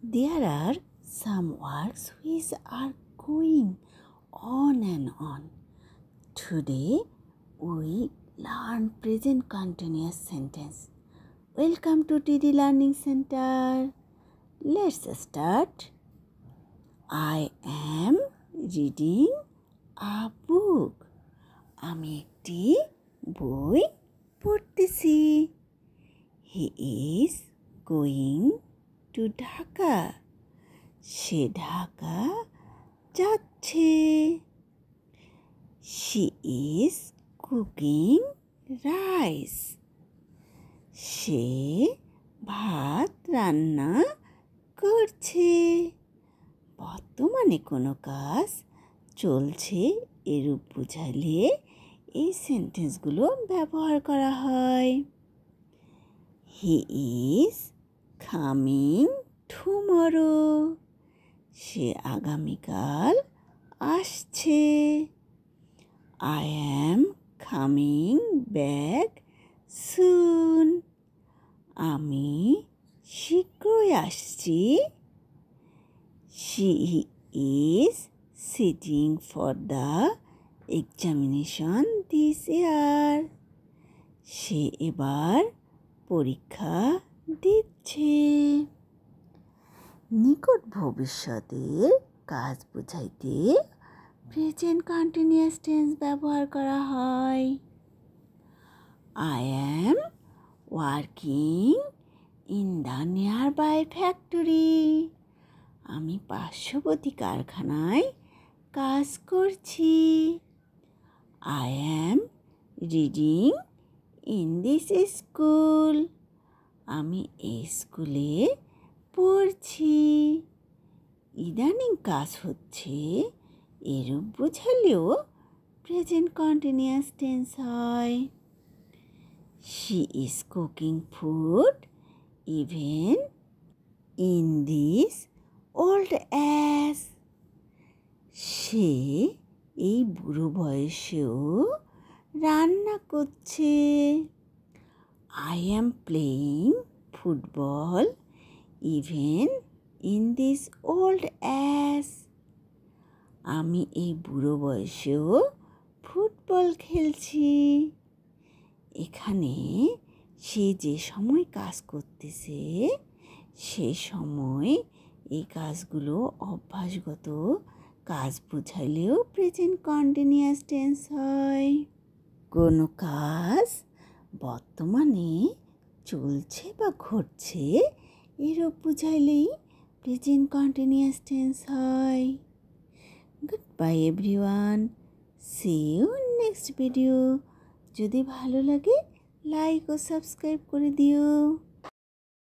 There are some works which are going on and on. Today we learn present continuous sentence. Welcome to TD Learning Center. Let's start. I am reading a book. আমি একটি বই পড়তেছি. He is going to Dhaka. সে ঢাকা যাচ্ছে. She is cooking rice. সে ভাত রান্না করছে. বর্তমানে কোনো কাজ চলছে এরূপ বোঝালে এই সেন্টেন্সগুলো ব্যবহার করা হয়. He is coming tomorrow. সে আগামীকাল আসছে. I am coming back soon. আমি শীঘ্রই আসছি. She is sitting for the examination this year. সে এবার পরীক্ষা দিচ্ছে. নিকট ভবিষ্যতের কাজ বোঝাইতে প্রেজেন্ট কন্টিনিউয়াস টেন্স ব্যবহার করা হয়. I am working in the nearby factory. আমি পার্শ্ববর্তী কারখানায় কাজ করছি. I am reading in this school. আমি এই স্কুলে পড়ছি. ইদানিং কাজ হচ্ছে এরূপ বোঝালেও প্রেজেন্ট কন্টিনিউয়াস টেন্স হয়. She is cooking food even in this old age. সে এই বুড়ো বয়সেও রান্না করছে. I am playing football even in this old age. আমি এই বুড়ো বয়সেও ফুটবল খেলছি. এখানে সে যে সময় কাজ করতেছে সে সময় এই কাজগুলো অভ্যাসগত কাজ বোঝাইলেও প্রেজেন্ট কন্টিনিউয়াস টেন্স হয়. কোনো কাজ বর্তমানে চলছে বা ঘটছে এরূপ বুঝাইলেই প্রেজেন্ট কন্টিনিউয়াস টেন্স হয়. Good bye everyone. See you next video. যদি ভালো লাগে লাইক ও সাবস্ক্রাইব করে দিও.